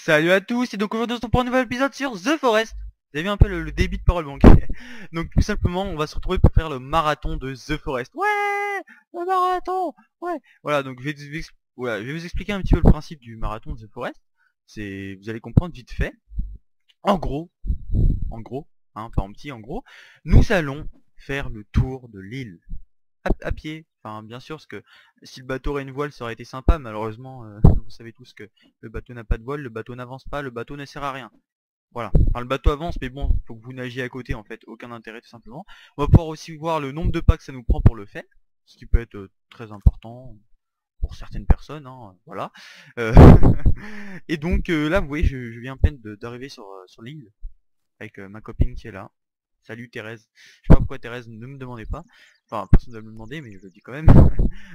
Salut à tous, et donc aujourd'hui on se retrouve pour un nouvel épisode sur The Forest. Vous avez vu un peu le débit de parole banque. Donc tout simplement on va se retrouver pour faire le marathon de The Forest. Ouais, le marathon. Ouais. Voilà, donc je vais vous expliquer un petit peu le principe du marathon de The Forest. Vous allez comprendre vite fait. En gros, hein, pas en petit, en gros, nous allons faire le tour de l'île à pied. Enfin, bien sûr, parce que si le bateau aurait une voile, ça aurait été sympa. Malheureusement, vous savez tous que le bateau n'a pas de voile, le bateau n'avance pas, le bateau ne sert à rien. Voilà. Enfin, le bateau avance, mais bon, faut que vous nagiez à côté, en fait. Aucun intérêt, tout simplement. On va pouvoir aussi voir le nombre de pas que ça nous prend pour le faire, ce qui peut être très important pour certaines personnes, hein, voilà. Euh, Et donc, là, vous voyez, je viens à peine d'arriver sur l'île, avec ma copine qui est là. Salut Thérèse. Je sais pas pourquoi Thérèse, ne me demandez pas. Enfin, personne ne va me demander, mais je le dis quand même.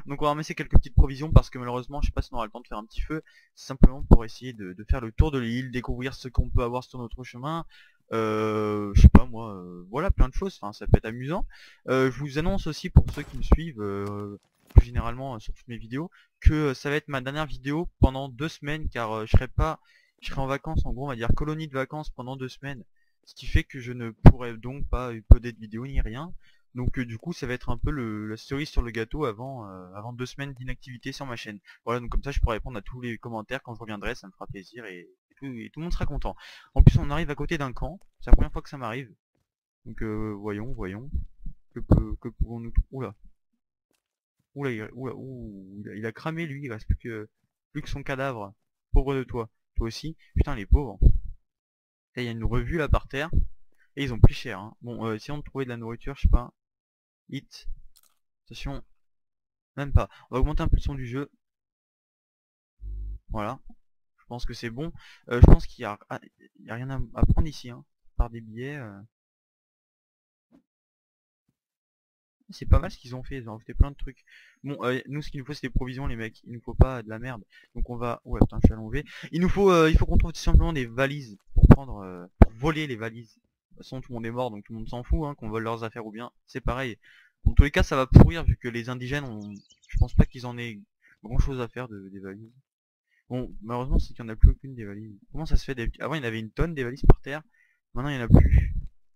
Donc on va ramasser quelques petites provisions parce que malheureusement, je sais pas si on aura le temps de faire un petit feu. C'est simplement pour essayer de faire le tour de l'île, découvrir ce qu'on peut avoir sur notre chemin. Je sais pas moi, voilà, plein de choses. Enfin, ça peut être amusant. Je vous annonce aussi pour ceux qui me suivent, plus généralement sur toutes mes vidéos, que ça va être ma dernière vidéo pendant 2 semaines, car je serai en vacances, en gros, on va dire colonie de vacances pendant 2 semaines. Ce qui fait que je ne pourrai donc pas uploader de vidéo ni rien. Donc du coup ça va être un peu la cerise sur le gâteau avant 2 semaines d'inactivité sur ma chaîne. Voilà, donc comme ça je pourrai répondre à tous les commentaires quand je reviendrai, ça me fera plaisir et tout le monde sera content. En plus on arrive à côté d'un camp, c'est la première fois que ça m'arrive. Donc voyons. Que pouvons-nous... Oula. Il a cramé lui, il reste plus que son cadavre. Pauvre de toi. Toi aussi. Putain les pauvres. Là, il y a une revue là par terre. Et ils ont pris cher, hein. Bon, essayons de trouver de la nourriture, je sais pas. Hit. Attention. Même pas. On va augmenter un peu le son du jeu. Voilà. Je pense que c'est bon. Je pense qu'il y a rien à prendre ici, hein. Par des billets. C'est pas mal ce qu'ils ont fait. Ils ont fait plein de trucs. Bon, nous, ce qu'il nous faut, c'est des provisions, les mecs. Il nous faut pas de la merde. Donc on va... Ouais, putain, je suis allongé. Il faut qu'on trouve tout simplement des valises pour prendre... pour voler les valises. De toute façon, tout le monde est mort, donc tout le monde s'en fout, hein, qu'on vole leurs affaires ou bien. C'est pareil. Dans tous les cas, ça va pourrir vu que les indigènes ont... Je pense pas qu'ils en aient grand chose à faire des valises. Bon, malheureusement, c'est qu'il n'y en a plus aucune des valises. Comment ça se fait d'habitude? Avant, il y en avait une tonne des valises par terre. Maintenant, il n'y en a plus.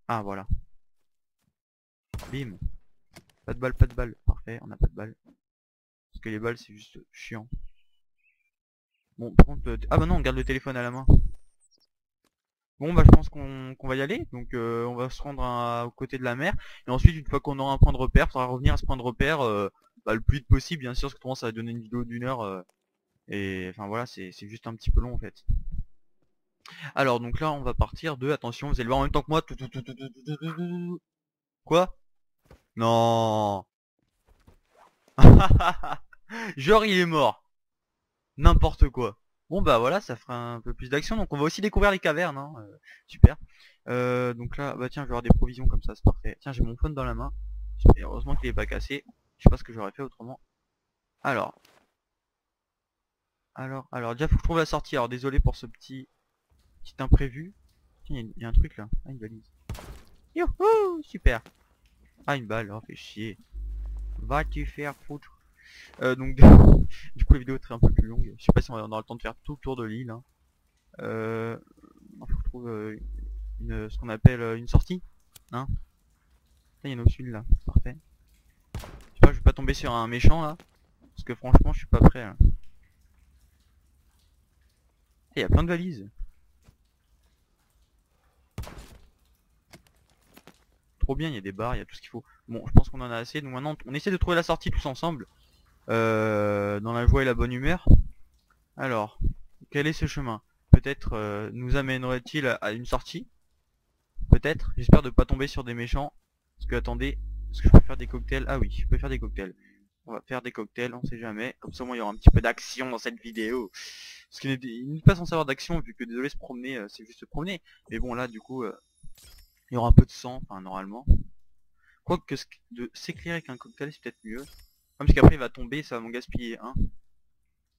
Ah, voilà. Bim. Pas de balles, pas de balles. Parfait, on n'a pas de balles. Parce que les balles, c'est juste chiant. Bon, par contre... Ah bah non, on garde le téléphone à la main. Bon, bah je pense qu'on va y aller. Donc, on va se rendre au côté de la mer. Et ensuite, une fois qu'on aura un point de repère, il faudra revenir à ce point de repère bah, le plus vite possible. Bien sûr, parce que autrement, ça va donner une vidéo d'1 heure. Et enfin voilà, c'est juste un petit peu long en fait. Alors donc là on va partir de, attention, vous allez voir en même temps que moi. Quoi? Non. Genre il est mort. N'importe quoi. Bon bah voilà, ça fera un peu plus d'action. Donc on va aussi découvrir les cavernes, hein. Super. Donc là, bah tiens, je vais avoir des provisions comme ça, c'est parfait. Tiens, j'ai mon phone dans la main. Et heureusement qu'il est pas cassé. Je sais pas ce que j'aurais fait autrement. Alors, alors, déjà faut que je trouve la sortie. Alors désolé pour ce petit imprévu. Tiens, il y a un truc là. Ah, une valise. Youhou, super. Ah, une balle, oh, fait chier. Va tu faire foutre. Donc, du coup, la vidéo est un peu plus longue. Je sais pas si on aura le temps de faire tout le tour de l'île. Hein. Faut que je trouve ce qu'on appelle une sortie. Hein. Là, il y en a au-dessus là. Parfait. J'espère que je vais pas tomber sur un méchant là. Parce que franchement, je suis pas prêt. Là. Il y a plein de valises. Trop bien, il y a des barres, il y a tout ce qu'il faut. Bon, je pense qu'on en a assez. Donc maintenant, on essaie de trouver la sortie tous ensemble. Dans la joie et la bonne humeur. Alors, quel est ce chemin? Peut-être nous amènerait-il à une sortie? Peut-être. J'espère de pas tomber sur des méchants. Parce que attendez, est-ce que je peux faire des cocktails? Ah oui, je peux faire des cocktails. On va faire des cocktails, on sait jamais. Comme ça, moi, il y aura un petit peu d'action dans cette vidéo. Parce qu'il n'est pas censé avoir d'action, vu que désolé, se promener, c'est juste se promener. Mais bon, là, du coup, il y aura un peu de sang, enfin, normalement. Quoique de s'éclairer avec un cocktail, c'est peut-être mieux. Parce qu'après, il va tomber, ça va m'en gaspiller un.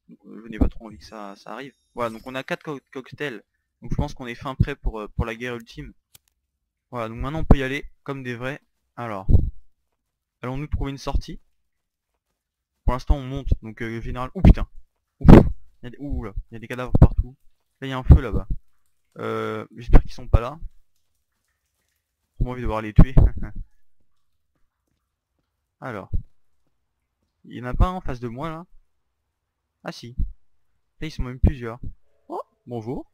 Je n'ai pas trop envie que ça arrive. Voilà, donc on a 4 cocktails. Donc je pense qu'on est fin prêt pour la guerre ultime. Voilà, donc maintenant on peut y aller comme des vrais. Alors, allons-nous trouver une sortie? Pour l'instant on monte, donc général... Ouh putain. Ouf. Ouh là, il y a des cadavres partout. Là il y a un feu là-bas. J'espère qu'ils sont pas là. J'ai envie de devoir les tuer. Alors, il y en a pas un en face de moi là. Ah si. Là ils sont même plusieurs. Oh, bonjour.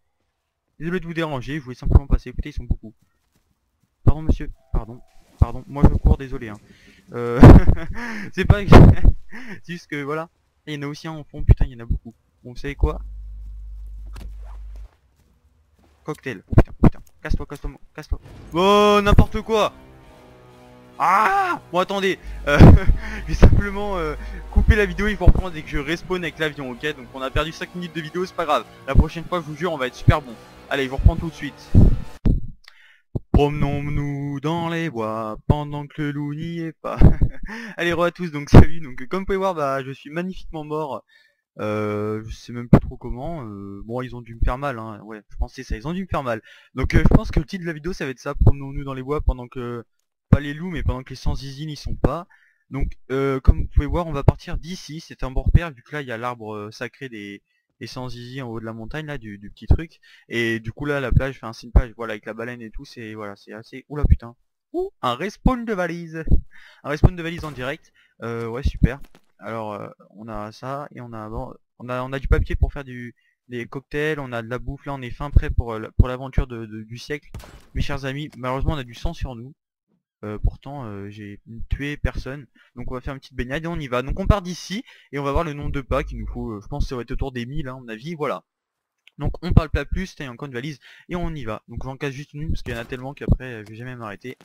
Désolé de vous déranger, je voulais simplement passer. Écoutez, ils sont beaucoup. Pardon monsieur, pardon. Pardon, moi je cours, désolé hein. C'est pas... C'est juste que voilà. Il y en a aussi un en fond, putain il y en a beaucoup. Bon, vous savez quoi? Cocktail. Oh putain, putain. Casse-toi, casse-toi, casse-toi. Oh, n'importe quoi. Ah bon attendez, je vais simplement couper la vidéo, il faut reprendre dès que je respawn avec l'avion, ok? Donc on a perdu 5 minutes de vidéo, c'est pas grave. La prochaine fois, je vous jure, on va être super bon. Allez, je vous reprends tout de suite. Promenons-nous dans les bois pendant que le loup n'y est pas. Allez, re à tous, donc salut. Donc comme vous pouvez voir, bah je suis magnifiquement mort. Je sais même pas trop comment. Bon, ils ont dû me faire mal, hein. Ouais, je pensais ça, ils ont dû me faire mal. Donc je pense que le titre de la vidéo, ça va être ça. Promenons-nous dans les bois pendant que... Pas les loups, mais pendant que les sans-zizi n'y sont pas. Donc comme vous pouvez voir, on va partir d'ici. C'est un bon repère, vu que là, il y a l'arbre sacré des sans-zizi en haut de la montagne, là, du petit truc. Et du coup, là, la plage fait un signe plage, voilà, avec la baleine et tout. C'est voilà, c'est assez... Oula, putain. Ouh, un respawn de valise. Un respawn de valise en direct. Ouais, super. Alors, on a ça et on a, bon, on a du papier pour faire des cocktails, on a de la bouffe. Là, on est fin prêt pour l'aventure du siècle. Mes chers amis, malheureusement, on a du sang sur nous. Pourtant, j'ai tué personne. Donc, on va faire une petite baignade et on y va. Donc, on part d'ici et on va voir le nombre de pas qu'il nous faut. Je pense que ça va être autour des 1000, hein, à mon avis. Voilà. Donc, on parle pas plus. Il y a encore une valise et on y va. Donc, j'en casse juste une parce qu'il y en a tellement qu'après, je vais jamais m'arrêter.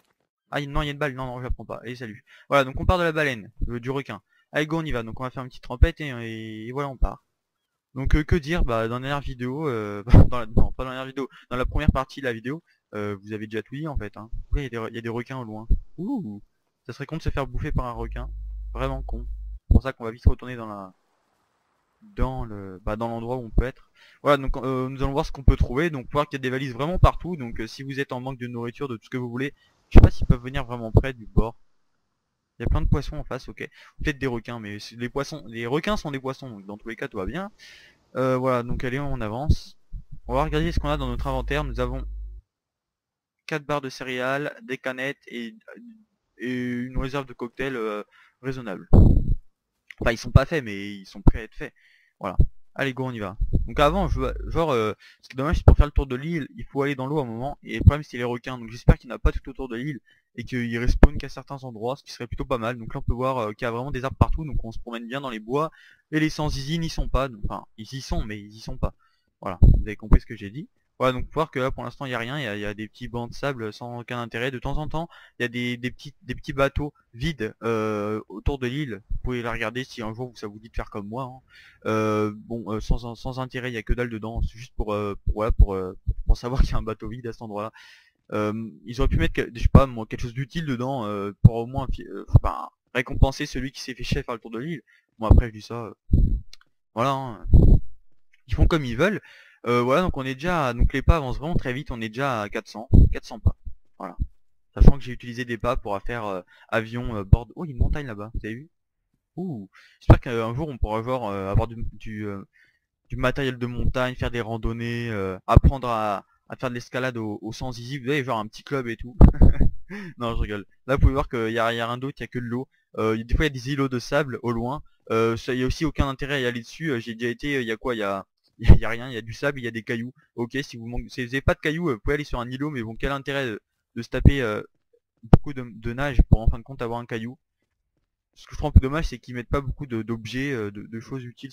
Ah non, il y a une balle, non, non, je la prends pas. Allez, salut. Voilà, donc on part de la baleine, du requin. Allez, go, on y va. Donc on va faire une petite trempette et voilà, on part. Donc que dire, bah dans la dernière vidéo, non, pas dans la dernière vidéo, dans la première partie de la vidéo, vous avez déjà tout dit en fait. Hein. Oui, il y a des requins au loin. Ouh, ça serait con de se faire bouffer par un requin. Vraiment con. C'est pour ça qu'on va vite retourner dans l'endroit où on peut être. Voilà, donc nous allons voir ce qu'on peut trouver. Donc voir qu'il y a des valises vraiment partout. Donc si vous êtes en manque de nourriture, de tout ce que vous voulez, je sais pas s'ils peuvent venir vraiment près du bord. Il y a plein de poissons en face, ok. Peut-être des requins, mais les poissons, les requins sont des poissons, donc dans tous les cas tout va bien. Voilà, donc allez, on avance. On va regarder ce qu'on a dans notre inventaire. Nous avons 4 barres de céréales, des canettes et une réserve de cocktail raisonnable. Enfin, ils sont pas faits, mais ils sont prêts à être faits. Voilà. Allez, go, on y va. Donc avant, genre, ce qui est dommage, c'est pour faire le tour de l'île, il faut aller dans l'eau à un moment. Et le problème, c'est les requins. Donc j'espère qu'il n'y en a pas tout autour de l'île et qu'ils respawnent qu'à certains endroits, ce qui serait plutôt pas mal. Donc là, on peut voir qu'il y a vraiment des arbres partout. Donc on se promène bien dans les bois. Et les sans-zizi n'y sont pas. Donc, enfin, ils y sont, mais ils y sont pas. Voilà, vous avez compris ce que j'ai dit. Voilà, donc voir que là, pour l'instant, il n'y a rien. Il y a des petits bancs de sable sans aucun intérêt. De temps en temps, il y a des petits bateaux vides autour de l'île. Vous pouvez la regarder si un jour ça vous dit de faire comme moi. Hein. Bon, sans intérêt, il y a que dalle dedans. C'est juste voilà, pour savoir qu'il y a un bateau vide à cet endroit-là. Ils auraient pu mettre, je sais pas moi, quelque chose d'utile dedans pour au moins enfin, récompenser celui qui s'est fait chier à faire le tour de l'île. Bon après je dis ça, voilà. Hein. Ils font comme ils veulent. Voilà, donc on est déjà, donc les pas avancent vraiment très vite. On est déjà à 400 pas. Voilà. Sachant que j'ai utilisé des pas pour faire avion, bord. Oh, il y a une montagne là-bas. Vous avez vu? Ouh. J'espère qu'un jour on pourra genre avoir du matériel de montagne, faire des randonnées, apprendre à faire de l'escalade au sans zizi, vous voyez, genre un petit club et tout. Non, je rigole. Là, vous pouvez voir qu'il y a rien d'autre, il y a que de l'eau. Des fois, il y a des îlots de sable au loin. Il y a aussi aucun intérêt à y aller dessus. J'ai déjà été, il y a quoi? Il y a rien, il y a du sable, il y a des cailloux. Ok, si vous n'avez pas de cailloux, vous pouvez aller sur un îlot, mais bon, quel intérêt de se taper beaucoup de nage pour en fin de compte avoir un caillou. Ce que je trouve un peu dommage, c'est qu'ils mettent pas beaucoup d'objets, de choses utiles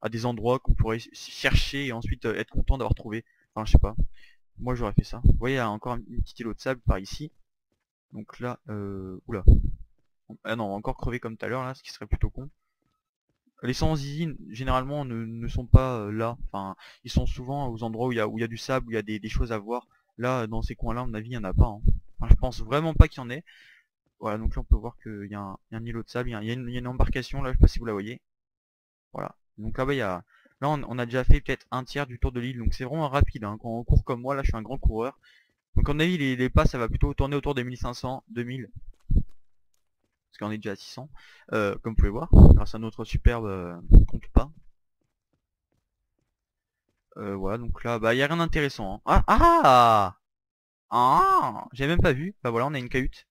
à des endroits qu'on pourrait chercher et ensuite être content d'avoir trouvé. Enfin, je sais pas. Moi, j'aurais fait ça. Vous voyez, il y a encore un petit îlot de sable par ici. Donc là, oula. Ah non, on va encore crever comme tout à l'heure là, ce qui serait plutôt con. Les sans-zizi, généralement, ne sont pas là. Enfin, ils sont souvent aux endroits où il y a du sable, où il y a des choses à voir. Là, dans ces coins-là, à mon avis, il n'y en a pas. Hein. Enfin, je pense vraiment pas qu'il y en ait. Voilà, donc là on peut voir qu'il y a il y a un îlot de sable, il y a une embarcation là, je sais pas si vous la voyez. Voilà. Donc là-bas il y a. Là on a déjà fait peut-être un tiers du tour de l'île, donc c'est vraiment rapide, hein. Quand on court comme moi, là je suis un grand coureur. Donc à mon avis les pas ça va plutôt tourner autour des 1500, 2000. Parce qu'on est déjà à 600, comme vous pouvez voir, grâce à notre superbe compte pas. Voilà, donc là, bah, y a rien d'intéressant. Hein. Ah, j'avais même pas vu. Bah voilà, on a une cahute.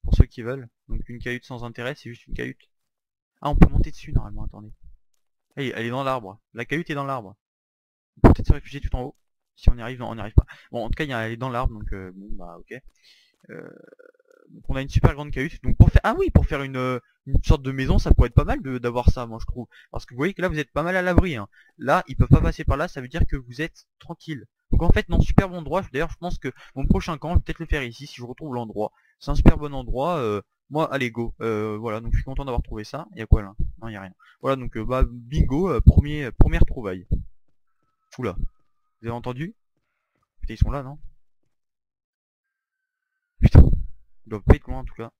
Pour ceux qui veulent. Donc une cahute sans intérêt, c'est juste une cahute. Ah, on peut monter dessus normalement, attendez. Elle est dans l'arbre. La cahute est dans l'arbre. On peut peut-être se réfugier tout en haut. Si on y arrive, non, on n'y arrive pas. Bon, en tout cas, elle est dans l'arbre, donc bon, bah ok. Euh, donc on a une super grande cahute. Donc pour faire, ah oui, pour faire une sorte de maison, ça pourrait être pas mal d'avoir ça, moi je trouve. Parce que vous voyez que là, vous êtes pas mal à l'abri. Hein. Là, ils peuvent pas passer par là, ça veut dire que vous êtes tranquille. Donc en fait, non, super bon endroit. D'ailleurs, je pense que mon prochain camp, je vais peut-être le faire ici, si je retrouve l'endroit. C'est un super bon endroit. Moi, allez, go. Voilà, donc je suis content d'avoir trouvé ça. Il y a quoi là? Non, il y a rien. Voilà, donc bah bingo, première trouvaille. Oula, vous avez entendu? Putain, ils sont là, non? Putain, ils doivent pas être loin en tout cas.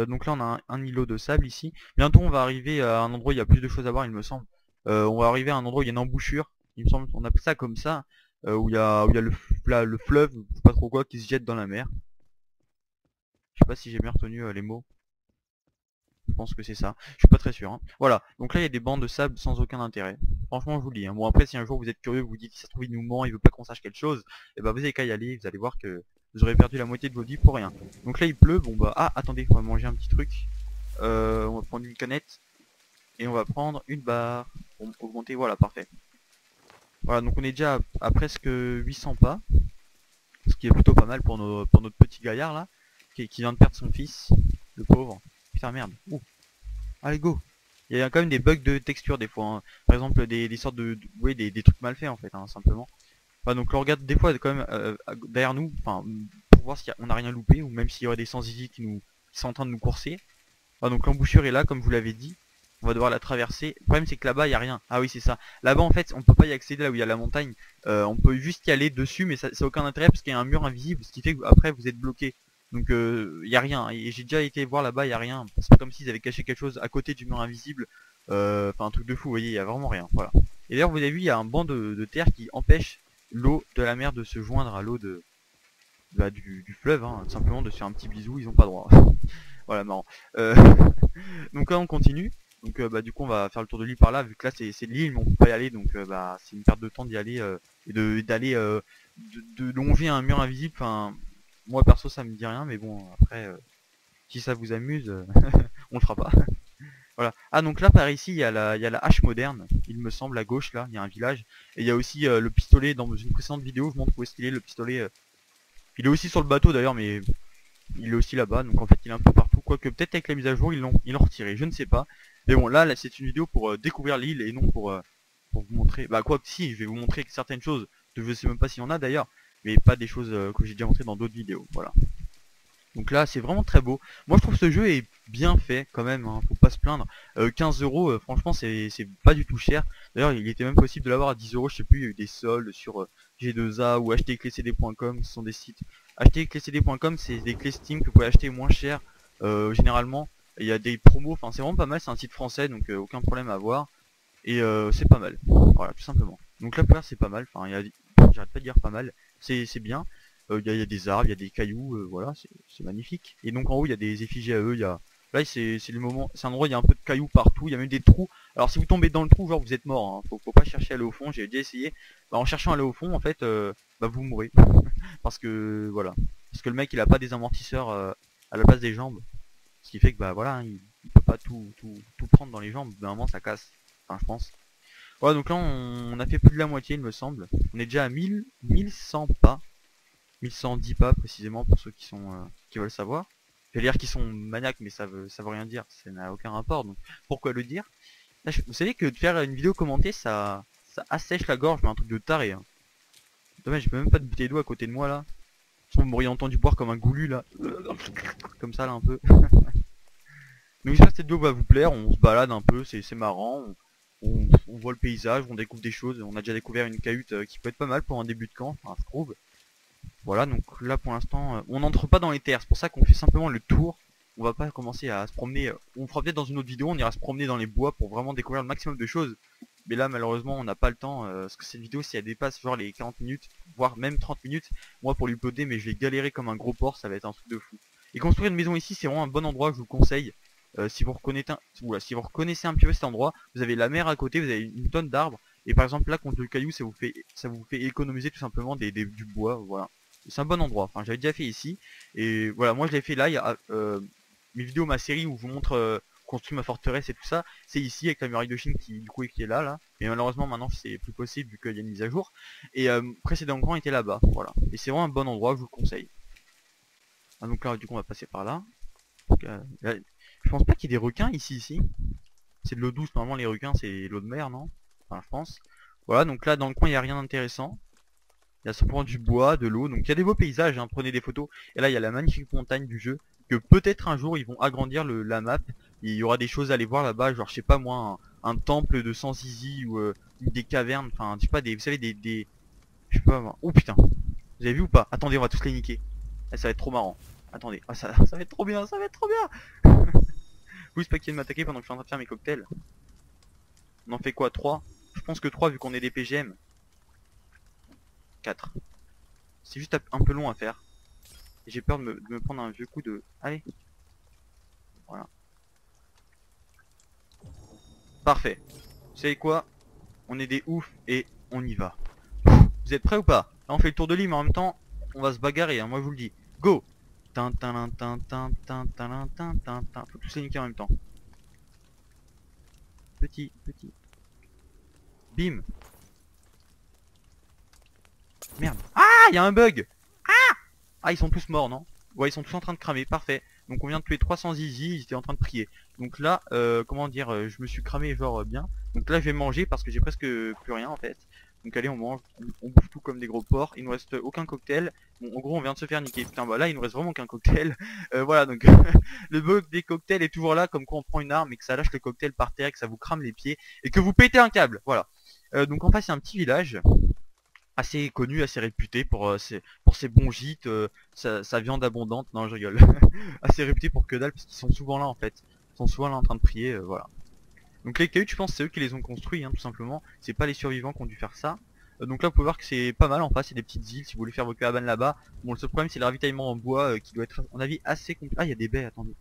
Donc là on a un îlot de sable ici. Bientôt on va arriver à un endroit où il y a plus de choses à voir il me semble. On va arriver à un endroit où il y a une embouchure. Il me semble qu'on appelle ça comme ça. Où il y a le fleuve, je sais pas trop quoi, qui se jette dans la mer. Je sais pas si j'ai bien retenu les mots. Je pense que c'est ça. Je suis pas très sûr. Hein. Voilà. Donc là il y a des bancs de sable sans aucun intérêt. Franchement je vous le dis. Hein. Bon après si un jour vous êtes curieux, vous vous dites si ça se trouve il nous ment, il veut pas qu'on sache quelque chose, et bah vous avez qu'à y aller, vous allez voir que vous aurez perdu la moitié de vos vies pour rien. Donc là il pleut, bon bah ah attendez, on va manger un petit truc. On va prendre une canette et on va prendre une barre pour augmenter, voilà parfait. Voilà donc on est déjà à presque 800 pas, ce qui est plutôt pas mal pour notre petit gaillard là, qui vient de perdre son fils, le pauvre. Putain merde, ouh, allez go. Il y a quand même des bugs de texture des fois, hein. Par exemple des sortes oui, des trucs mal faits en fait, hein, simplement. Enfin, donc on regarde des fois quand même derrière nous, enfin pour voir si on n'a rien loupé, ou même s'il y aurait des sans-easy qui sont en train de nous courser. Ah, donc l'embouchure est là, comme je vous l'avez dit. On va devoir la traverser. Le problème c'est que là-bas il y a rien. Ah oui c'est ça. Là-bas en fait on peut pas y accéder là où il y a la montagne. On peut juste y aller dessus mais ça n'a aucun intérêt parce qu'il y a un mur invisible, ce qui fait que après vous êtes bloqué. Donc il y a rien. Et j'ai déjà été voir là-bas, il y a rien. C'est pas comme s'ils avaient caché quelque chose à côté du mur invisible. Enfin un truc de fou, vous voyez, il y a vraiment rien. Voilà. Et d'ailleurs vous avez vu il y a un banc de terre qui empêche l'eau de la mer de se joindre à l'eau du fleuve. Hein. Simplement de se faire un petit bisou, ils ont pas droit. Voilà marrant. Euh, Donc là on continue. Donc bah du coup on va faire le tour de l'île par là, vu que là c'est l'île mais on peut pas y aller, donc bah c'est une perte de temps d'y aller et d'aller de longer un mur invisible. Enfin moi perso ça me dit rien, mais bon après si ça vous amuse on le fera pas. Voilà. Ah donc là par ici il y a la hache moderne, il me semble à gauche là, il y a un village. Et il y a aussi le pistolet, dans une précédente vidéo je montre où est-ce qu'il est le pistolet. Il est aussi sur le bateau d'ailleurs, mais il est aussi là-bas, donc en fait il est un peu partout, quoique peut-être avec la mise à jour ils l'ont retiré, je ne sais pas. Mais bon là c'est une vidéo pour découvrir l'île et non pour vous montrer, bah quoi que si, je vais vous montrer certaines choses, je sais même pas s'il y en a d'ailleurs, mais pas des choses que j'ai déjà montrées dans d'autres vidéos, voilà. Donc là c'est vraiment très beau, moi je trouve ce jeu est bien fait quand même, hein, faut pas se plaindre. 15 euros, franchement c'est pas du tout cher, d'ailleurs il était même possible de l'avoir à 10 euros, je sais plus, il y a eu des soldes sur G2A ou acheterclécd.com, ce sont des sites. Acheterclécd.com c'est des clés Steam que vous pouvez acheter moins cher généralement, il y a des promos, enfin c'est vraiment pas mal, c'est un site français donc aucun problème à avoir, et c'est pas mal, voilà tout simplement. Donc là c'est pas mal, enfin j'arrête pas de dire pas mal, c'est bien. Il y a des arbres, il y a des cailloux, voilà, c'est magnifique. Et donc en haut il y a des effigies à eux, il y a... Là c'est le moment, c'est un endroit où il y a un peu de cailloux partout, il y a même des trous. Alors si vous tombez dans le trou, genre vous êtes mort, hein. Faut pas chercher à aller au fond, j'ai déjà essayé. Bah, en cherchant à aller au fond, en fait, bah vous mourrez. Parce que voilà. Parce que le mec il a pas des amortisseurs à la place des jambes. Ce qui fait que bah voilà, hein, il peut pas tout prendre dans les jambes, d'un moment ça casse. Enfin je pense. Voilà donc là on a fait plus de la moitié il me semble. On est déjà à 1100 pas. 1110 pas précisément pour ceux qui veulent savoir. Je vais dire qu'ils sont maniaques mais ça veut rien dire, ça n'a aucun rapport donc pourquoi le dire. Là, vous savez que de faire une vidéo commentée ça assèche la gorge mais un truc de taré. Hein. Dommage j'ai même pas de bouteille d'eau à côté de moi là. Sinon vous m'auriez entendu boire comme un goulu là. Comme ça là un peu. Donc j'espère que cette vidéo va vous plaire, on se balade un peu, c'est marrant, on voit le paysage, on découvre des choses, on a déjà découvert une cahute qui peut être pas mal pour un début de camp, enfin, je trouve. Voilà, donc là pour l'instant, on n'entre pas dans les terres, c'est pour ça qu'on fait simplement le tour. On va pas commencer à se promener, on fera peut-être dans une autre vidéo, on ira se promener dans les bois pour vraiment découvrir le maximum de choses. Mais là malheureusement on n'a pas le temps, parce que cette vidéo si elle dépasse genre les 40 minutes, voire même 30 minutes, moi pour l'uploader mais je vais galérer comme un gros porc, ça va être un truc de fou. Et construire une maison ici c'est vraiment un bon endroit, je vous le conseille. Si vous reconnaissez un petit peu cet endroit, vous avez la mer à côté, vous avez une tonne d'arbres, Et par exemple là contre le caillou ça vous fait économiser tout simplement du bois, voilà. C'est un bon endroit, enfin j'avais déjà fait ici. Et voilà, moi je l'ai fait là, il y a mes vidéos, ma série où je vous montre construire ma forteresse et tout ça, c'est ici avec la muraille de Chine qui du coup qui est là. Mais malheureusement maintenant c'est plus possible vu qu'il y a une mise à jour. Et précédemment était là-bas, voilà. Et c'est vraiment un bon endroit, je vous le conseille. Ah, donc là du coup on va passer par là. Donc, là je pense pas qu'il y ait des requins ici. C'est de l'eau douce, normalement les requins c'est l'eau de mer, non? Enfin je pense. Voilà, donc là dans le coin il n'y a rien d'intéressant. Il y a simplement du bois, de l'eau, donc il y a des beaux paysages, hein, prenez des photos. Et là il y a la magnifique montagne du jeu, que peut-être un jour ils vont agrandir la map. Il y aura des choses à aller voir là-bas, genre je sais pas moi, un temple de Sans Zizi ou des cavernes, enfin je sais pas, vous savez je sais pas moi. Oh putain, vous avez vu ou pas? Attendez, on va tous les niquer. Ça va être trop marrant. Attendez, ah, ça va être trop bien, ça va être trop bien. Vous c'est pas qu'il de m'attaquer pendant que je suis en train de faire mes cocktails. On en fait quoi, 3? Je pense que 3 vu qu'on est des PGM. 4. C'est juste un peu long à faire. Et j'ai peur de me prendre un vieux coup de... Allez. Voilà. Parfait. Vous savez quoi? On est des oufs et on y va. Vous êtes prêts ou pas? Là on fait le tour de l'île mais en même temps on va se bagarrer, hein, moi je vous le dis. Go! Tin, tin, tin, tin, tin, tin, tin, tin, tin. Faut tous les niquer en même temps. Petit. Bim! Merde. Ah! Il y a un bug! Ah, ils sont tous morts, non? Ouais, ils sont tous en train de cramer, parfait. Donc on vient de tuer 300 zizi, ils étaient en train de prier. Donc là, comment dire, je me suis cramé genre bien. Donc là, je vais manger parce que j'ai presque plus rien en fait. Donc allez, on mange, on bouffe tout comme des gros porcs. Il nous reste aucun cocktail. Bon, en gros, on vient de se faire niquer. Putain, bah là, il nous reste vraiment qu'un cocktail. Voilà, donc le bug des cocktails est toujours là, comme quoi on prend une arme et que ça lâche le cocktail par terre, et que ça vous crame les pieds et que vous pétez un câble. Voilà. Donc en face, il y a un petit village assez connu, assez réputé pour ses bons gîtes, sa viande abondante, non je rigole, assez réputé pour que dalle parce qu'ils sont souvent là en fait, ils sont souvent là en train de prier, voilà. Donc les cahutes je pense c'est eux qui les ont construits, hein, tout simplement, c'est pas les survivants qui ont dû faire ça. Donc là vous pouvez voir que c'est pas mal en face, c'est des petites îles si vous voulez faire vos cabanes là-bas. Bon le seul problème c'est le ravitaillement en bois qui doit être à mon avis assez compliqué. Ah il y a des baies, attendez.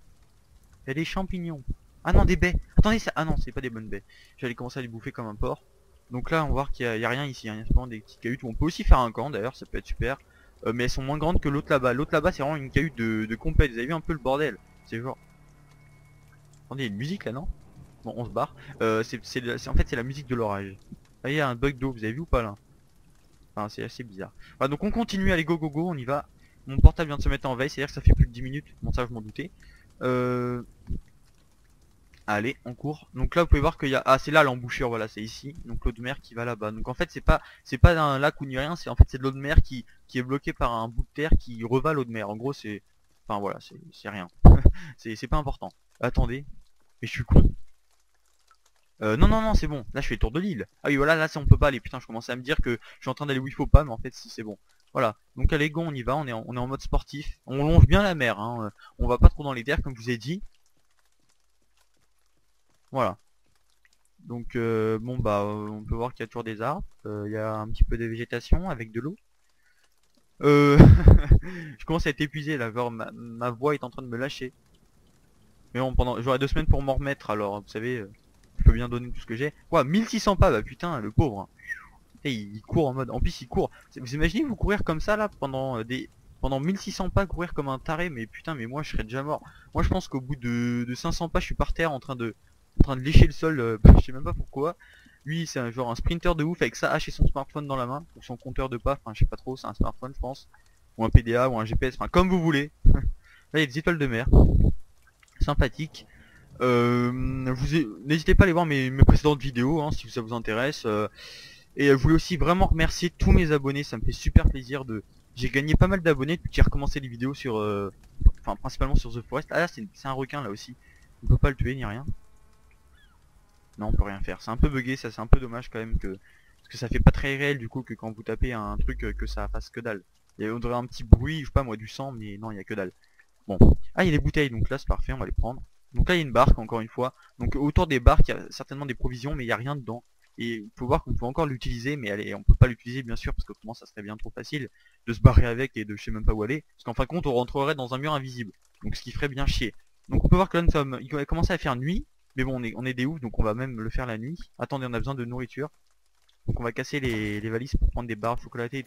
Il y a des champignons. Ah non des baies. Attendez ça. Ah non c'est pas des bonnes baies. J'allais commencer à les bouffer comme un porc. Donc là on va voir qu'il y a rien ici, hein. Il y a simplement des petites cahutes où on peut aussi faire un camp d'ailleurs, ça peut être super. Mais elles sont moins grandes que l'autre là-bas. L'autre là-bas c'est vraiment une cahute de compète. Vous avez vu un peu le bordel? C'est genre... Attendez, il y a une musique là non? Bon on se barre. En fait c'est la musique de l'orage. Ah il y a un bug d'eau, vous avez vu ou pas là? Enfin c'est assez bizarre. Voilà donc on continue, allez go go go, on y va. Mon portable vient de se mettre en veille, c'est à dire que ça fait plus de 10 minutes. Bon ça je m'en doutais. Allez, on court. Donc là vous pouvez voir qu'il y a... Ah c'est là l'embouchure, voilà c'est ici. Donc l'eau de mer qui va là-bas. Donc en fait c'est pas un lac ou ni rien, c'est en fait c'est de l'eau de mer qui est bloquée par un bout de terre qui revale l'eau de mer. En gros c'est... Enfin voilà, c'est rien. C'est pas important. Attendez. Mais je suis con. Non c'est bon. Là je fais le tour de l'île. Ah oui voilà là on peut pas aller. Putain je commençais à me dire que je suis en train d'aller où il faut pas, mais en fait si c'est bon. Voilà. Donc allez go on y va, on est en mode sportif. On longe bien la mer, hein. On va pas trop dans les terres comme je vous ai dit. Voilà. Donc bon bah on peut voir qu'il y a toujours des arbres, il y a un petit peu de végétation avec de l'eau. Euh, je commence à être épuisé là, genre ma voix est en train de me lâcher. Mais bon j'aurai 2 semaines pour m'en remettre alors vous savez, je peux bien donner tout ce que j'ai. Quoi 1600 pas, bah putain le pauvre, hein. Et il court en mode, en plus il court. Vous imaginez vous courir comme ça là pendant 1600 pas, courir comme un taré, mais putain mais moi je serais déjà mort. Moi je pense qu'au bout de 500 pas je suis par terre en train de lécher le sol, je sais même pas pourquoi. Lui c'est genre un sprinter de ouf avec sa hache et son smartphone dans la main, ou son compteur de pas, enfin je sais pas trop, c'est un smartphone je pense. Ou un PDA ou un GPS, enfin comme vous voulez. Là il y a des étoiles de mer, sympathique. N'hésitez pas à aller voir mes précédentes vidéos hein, si ça vous intéresse. Et je voulais aussi vraiment remercier tous mes abonnés, ça me fait super plaisir de... J'ai gagné pas mal d'abonnés depuis que j'ai recommencé les vidéos sur... Enfin principalement sur The Forest. Ah là c'est un requin là aussi. On peut pas le tuer ni rien. Non on peut rien faire. C'est un peu bugué, ça c'est un peu dommage quand même que... Parce que ça fait pas très réel du coup que quand vous tapez un truc que ça fasse que dalle. Il y aurait un petit bruit, je sais pas moi du sang, mais non il y a que dalle. Bon. Ah il y a des bouteilles donc là c'est parfait, on va les prendre. Donc là il y a une barque encore une fois. Donc autour des barques il y a certainement des provisions mais il n'y a rien dedans. Et il faut voir qu'on peut encore l'utiliser, mais allez, on peut pas l'utiliser bien sûr, parce que autrement ça serait bien trop facile de se barrer avec et de je sais même pas où aller. Parce qu'en fin de compte on rentrerait dans un mur invisible. Donc ce qui ferait bien chier. Donc on peut voir que là nous sommes... Il va commencer à faire nuit. Mais bon on est des oufs, donc on va même le faire la nuit. Attendez, on a besoin de nourriture. Donc on va casser les valises pour prendre des barres chocolatées et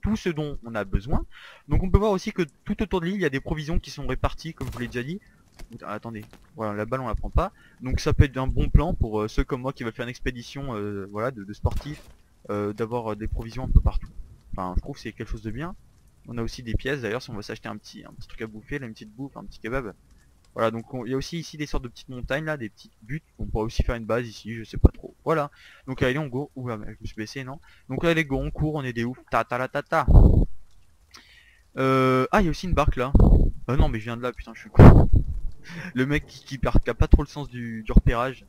tout ce dont on a besoin. Donc on peut voir aussi que tout autour de l'île il y a des provisions qui sont réparties comme je vous l'ai déjà dit. Attendez, voilà, la balle on la prend pas. Donc ça peut être un bon plan pour ceux comme moi qui veulent faire une expédition voilà, de sportifs, d'avoir des provisions un peu partout. Enfin je trouve que c'est quelque chose de bien. On a aussi des pièces d'ailleurs si on veut s'acheter un petit truc à bouffer, là, une petite bouffe, un petit kebab. Voilà, donc il y a aussi ici des sortes de petites montagnes là, des petites buttes. On pourrait aussi faire une base ici, je sais pas trop. Voilà. Donc allez on go. Oula, je me suis baissé, non. Donc allez go, on court, on est des ouf. Ta ta la ta ta. Ah, il y a aussi une barque là. Non mais je viens de là, putain, je suis con. Le mec qui a pas trop le sens du repérage.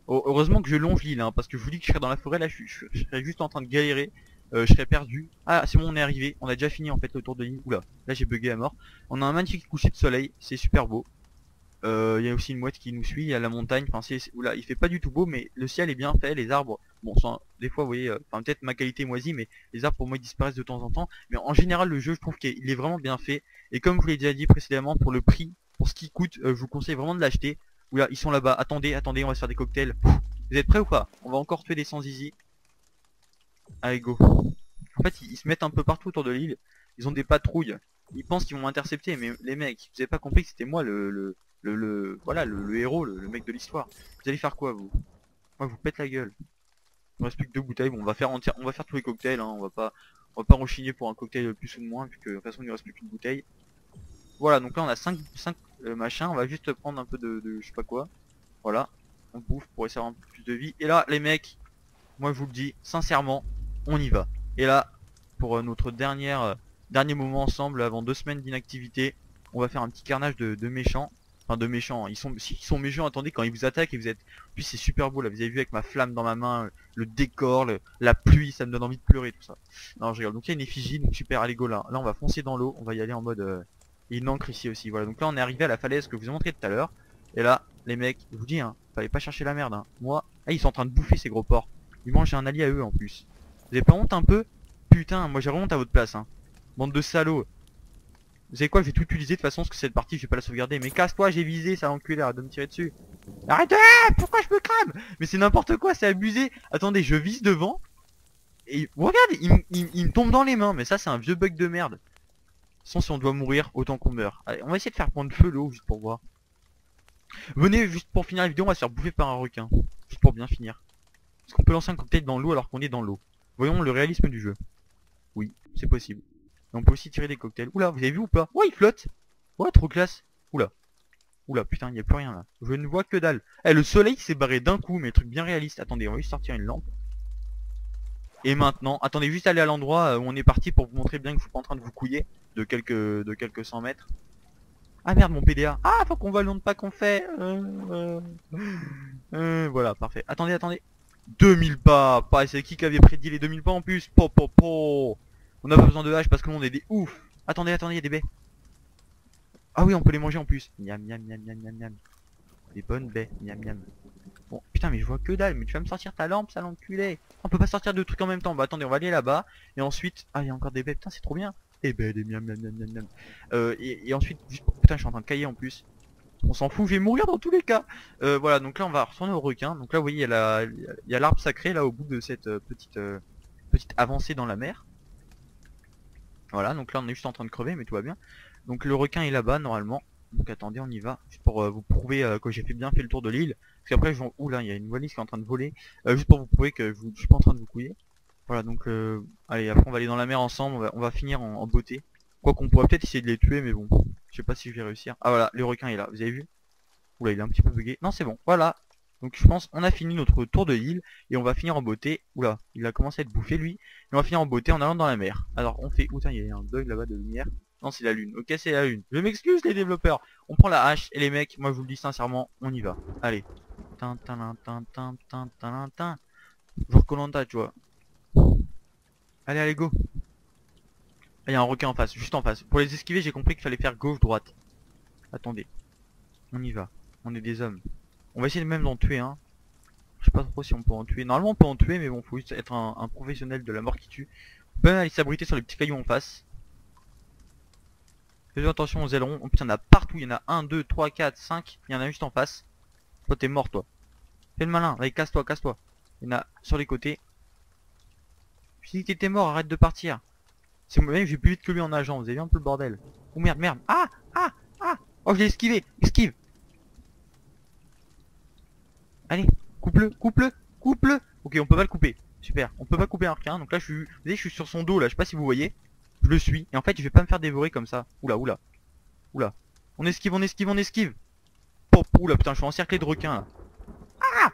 Oh, heureusement que je longe l'île, hein, parce que je vous dis que je serais dans la forêt là, je serais juste en train de galérer. Je serais perdu. Ah, c'est bon, on est arrivé. On a déjà fini en fait le tour de l'île. Oula, là j'ai bugué à mort. On a un magnifique coucher de soleil, c'est super beau. Il y a aussi une mouette qui nous suit, il y a la montagne, enfin oula, il fait pas du tout beau mais le ciel est bien fait, les arbres, bon des fois vous voyez, enfin peut-être ma qualité moisie mais les arbres pour moi ils disparaissent de temps en temps, mais en général le jeu je trouve qu'il est vraiment bien fait, et comme je vous l'ai déjà dit précédemment, pour le prix, pour ce qui coûte, je vous conseille vraiment de l'acheter. Oula, ils sont là-bas, attendez, on va se faire des cocktails. Vous êtes prêts ou pas? On va encore tuer des sans zizi. Allez go. En fait ils se mettent un peu partout autour de l'île, ils ont des patrouilles, ils pensent qu'ils vont m'intercepter, mais les mecs, vous avez pas compris que c'était moi voilà, le héros, le mec de l'histoire. Vous allez faire quoi vous? Moi je vous pète la gueule. Il me reste plus que 2 bouteilles, bon on va faire tous les cocktails, hein. On va pas rechigner pour un cocktail de plus ou de moins, puisque de toute façon il ne reste plus qu'une bouteille. Voilà, donc là on a 5 machins, on va juste prendre un peu de je sais pas quoi. Voilà, on bouffe pour essayer d'avoir un peu plus de vie. Et là les mecs, moi je vous le dis, sincèrement, on y va. Et là, pour notre dernier moment ensemble, avant 2 semaines d'inactivité, on va faire un petit carnage de méchants. Enfin de méchants, ils sont méchants, attendez, quand ils vous attaquent et vous êtes... En plus c'est super beau là, vous avez vu avec ma flamme dans ma main, le décor, la pluie, ça me donne envie de pleurer tout ça. Non je rigole, donc il y a une effigie, donc super, allez go là. Là on va foncer dans l'eau, on va y aller en mode... Il y a une encre ici aussi, voilà. Donc là on est arrivé à la falaise que je vous ai montré tout à l'heure. Et là, les mecs, je vous dis hein, fallait pas chercher la merde hein. Moi, ah, ils sont en train de bouffer ces gros porcs. Ils mangent un allié à eux en plus. Vous avez pas honte un peu? Putain, moi j'ai honte à votre place hein. Bande de salauds. Vous savez quoi, je vais tout utiliser de toute façon parce que cette partie je vais pas la sauvegarder. Mais casse-toi, j'ai visé, ça enculé, arrête de me tirer dessus. Arrêtez! Pourquoi je me crame? Mais c'est n'importe quoi, c'est abusé. Attendez, je vise devant. Et regarde, il me tombe dans les mains. Mais ça c'est un vieux bug de merde. Sans si on doit mourir, autant qu'on meurt. Allez, on va essayer de faire prendre feu l'eau juste pour voir. Venez, juste pour finir la vidéo, on va se faire bouffer par un requin. Juste pour bien finir. Est-ce qu'on peut lancer un cocktail dans l'eau alors qu'on est dans l'eau? Voyons le réalisme du jeu. Oui, c'est possible. Et on peut aussi tirer des cocktails. Oula, vous avez vu ou pas? Ouais, il flotte. Ouais, trop classe. Oula. Oula, putain, il n'y a plus rien là. Je ne vois que dalle. Eh, le soleil s'est barré d'un coup, mais truc bien réaliste. Attendez, on va juste sortir une lampe. Et maintenant, attendez, juste aller à l'endroit où on est parti pour vous montrer bien que je suis pas en train de vous couiller de quelques 100 mètres. Ah merde, mon PDA. Ah, faut qu'on voit le nombre de pas qu'on fait. Voilà, parfait. Attendez. 2000 pas. C'est qui avait prédit les 2000 pas en plus? On n'a pas besoin de hache parce que nous on est des ouf. Attendez, il y a des baies. Ah oui, on peut les manger en plus. Miam miam miam miam miam miam. Des bonnes baies. Miam miam. Bon, putain, mais je vois que dalle. Mais tu vas me sortir ta lampe, sale enculé. On peut pas sortir de trucs en même temps. Bah attendez, on va aller là-bas. Et ensuite... Ah, il y a encore des baies. Putain, c'est trop bien. Des baies, des miam miam miam miam miam. Et ensuite... Putain, je suis en train de cailler en plus. On s'en fout, je vais mourir dans tous les cas. Voilà, donc là on va retourner au requin. Donc là vous voyez il y a l'arbre sacré là au bout de cette petite avancée dans la mer. Voilà, donc là on est juste en train de crever mais tout va bien. Donc le requin est là-bas normalement. Donc attendez, on y va. Juste pour vous prouver que j'ai bien fait le tour de l'île. Parce qu'après je... Ouh là, il y a une valise qui est en train de voler. Juste pour vous prouver que je suis pas en train de vous couiller. Voilà, donc allez, après on va aller dans la mer ensemble. On va finir en beauté. Quoi qu'on pourrait peut-être essayer de les tuer mais bon. Je sais pas si je vais réussir. Ah voilà, le requin est là, vous avez vu? Oula, il est un petit peu bugué. Non, c'est bon, voilà. Donc je pense on a fini notre tour de l'île et on va finir en beauté. Oula, il a commencé à être bouffé lui. Et on va finir en beauté en allant dans la mer. Alors on fait... Ouh, il y a un bug là-bas de lumière. Non, c'est la lune. Ok, c'est la lune. Je m'excuse les développeurs. On prend la hache et les mecs, moi je vous le dis sincèrement, on y va. Allez. Genre Koh-Lanta, tu vois. Allez, go. Ah, il y a un requin en face, juste en face. Pour les esquiver, j'ai compris qu'il fallait faire gauche-droite. Attendez. On y va. On est des hommes. On va essayer même d'en tuer un. Je sais pas trop si on peut en tuer. Normalement on peut en tuer mais bon faut juste être un professionnel de la mort qui tue. On peut aller s'abriter sur les petits cailloux en face. Faites attention aux ailerons. En plus il y en a partout. Il y en a 1, 2, 3, 4, 5. Il y en a juste en face. Toi t'es mort toi. Fais le malin. Allez casse-toi. Il y en a sur les côtés. Je dit que t'étais mort, arrête de partir. C'est moi-même, j'ai plus vite que lui en nageant, vous avez vu un peu le bordel. Oh merde, merde. Ah, ah, ah. Oh, je l'ai esquivé, esquive. Allez, coupe-le, coupe-le, coupe-le. Ok, on peut pas le couper. Super, on peut pas couper un requin. Donc là, vous voyez, je suis sur son dos là, je sais pas si vous voyez. Je le suis. Et en fait, je vais pas me faire dévorer comme ça. Oula, oula, oula. On esquive, on esquive, on esquive. Pop, oula, putain, je suis encerclé de requins là. Ah!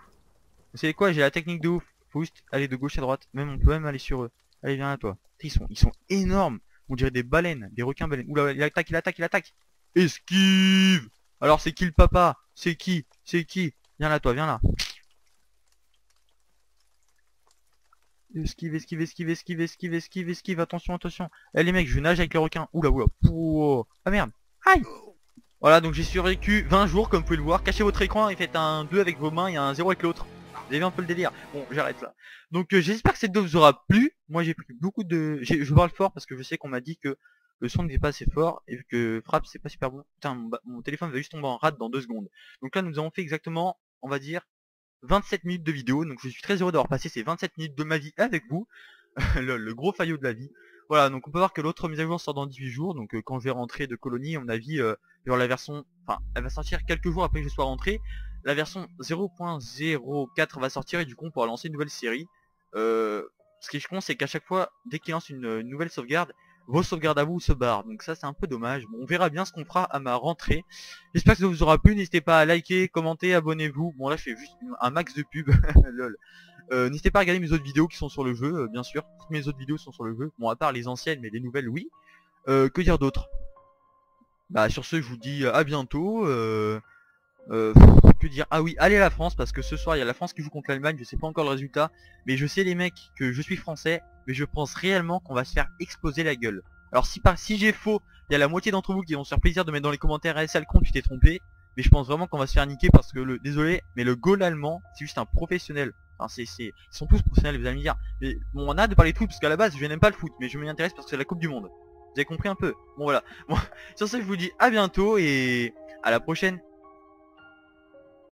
Vous savez quoi, j'ai la technique de ouf. Faut juste aller de gauche à droite. Même, on peut même aller sur eux. Allez, viens là, toi. Ils sont énormes. On dirait des baleines, des requins baleines. Oula, il attaque, il attaque, il attaque. Esquive! Alors, c'est qui le papa? C'est qui? C'est qui? Viens là, toi, viens là. Esquive, esquive, esquive, esquive, esquive, esquive, esquive, attention, attention. Eh les mecs, je nage avec le requin. Oula, oula. Pouah. Ah merde. Aïe. Voilà, donc j'ai survécu 20 jours, comme vous pouvez le voir. Cachez votre écran et faites un 2 avec vos mains et un 0 avec l'autre. Vous avez vu un peu le délire. Bon, j'arrête là. Donc j'espère que cette vidéo vous aura plu. Moi j'ai pris beaucoup de... Je parle fort parce que je sais qu'on m'a dit que le son n'était pas assez fort et que frappe c'est pas super bon. Putain, mon téléphone va juste tomber en rate dans 2 secondes. Donc là nous avons fait exactement, on va dire, 27 minutes de vidéo. Donc je suis très heureux d'avoir passé ces 27 minutes de ma vie avec vous. le gros faillot de la vie. Voilà, donc on peut voir que l'autre mise à jour sort dans 18 jours. Donc quand je vais rentrer de colonie, à mon avis, genre la version... Enfin, elle va sortir quelques jours après que je sois rentré. La version 0.04 va sortir et du coup on pourra lancer une nouvelle série. Ce qui est con, c'est qu'à chaque fois, dès qu'il lance une nouvelle sauvegarde, vos sauvegardes à vous se barrent. Donc ça c'est un peu dommage. Bon, on verra bien ce qu'on fera à ma rentrée. J'espère que ça vous aura plu. N'hésitez pas à liker, commenter, abonnez-vous. Bon là je fais juste un max de pub. Lol. N'hésitez pas à regarder mes autres vidéos qui sont sur le jeu, bien sûr. Toutes mes autres vidéos sont sur le jeu. Bon, à part les anciennes, mais les nouvelles, oui. Que dire d'autre? Bah, sur ce, je vous dis à bientôt. Que dire? Ah oui, allez la France, parce que ce soir, il y a la France qui joue contre l'Allemagne. Je sais pas encore le résultat. Mais je sais, les mecs, que je suis français. Mais je pense réellement qu'on va se faire exploser la gueule. Alors, si j'ai faux, il y a la moitié d'entre vous qui vont se faire plaisir de mettre dans les commentaires: eh, sale con, tu t'es trompé. Mais je pense vraiment qu'on va se faire niquer parce que, désolé, mais le goal allemand, c'est juste un professionnel. Enfin, ils sont tous professionnels, vous allez me dire. Mais, bon, on a de parler de foot parce qu'à la base, je n'aime pas le foot, mais je m'y intéresse parce que c'est la Coupe du Monde. Vous avez compris un peu? Bon, voilà. Bon, sur ce, je vous dis à bientôt et à la prochaine.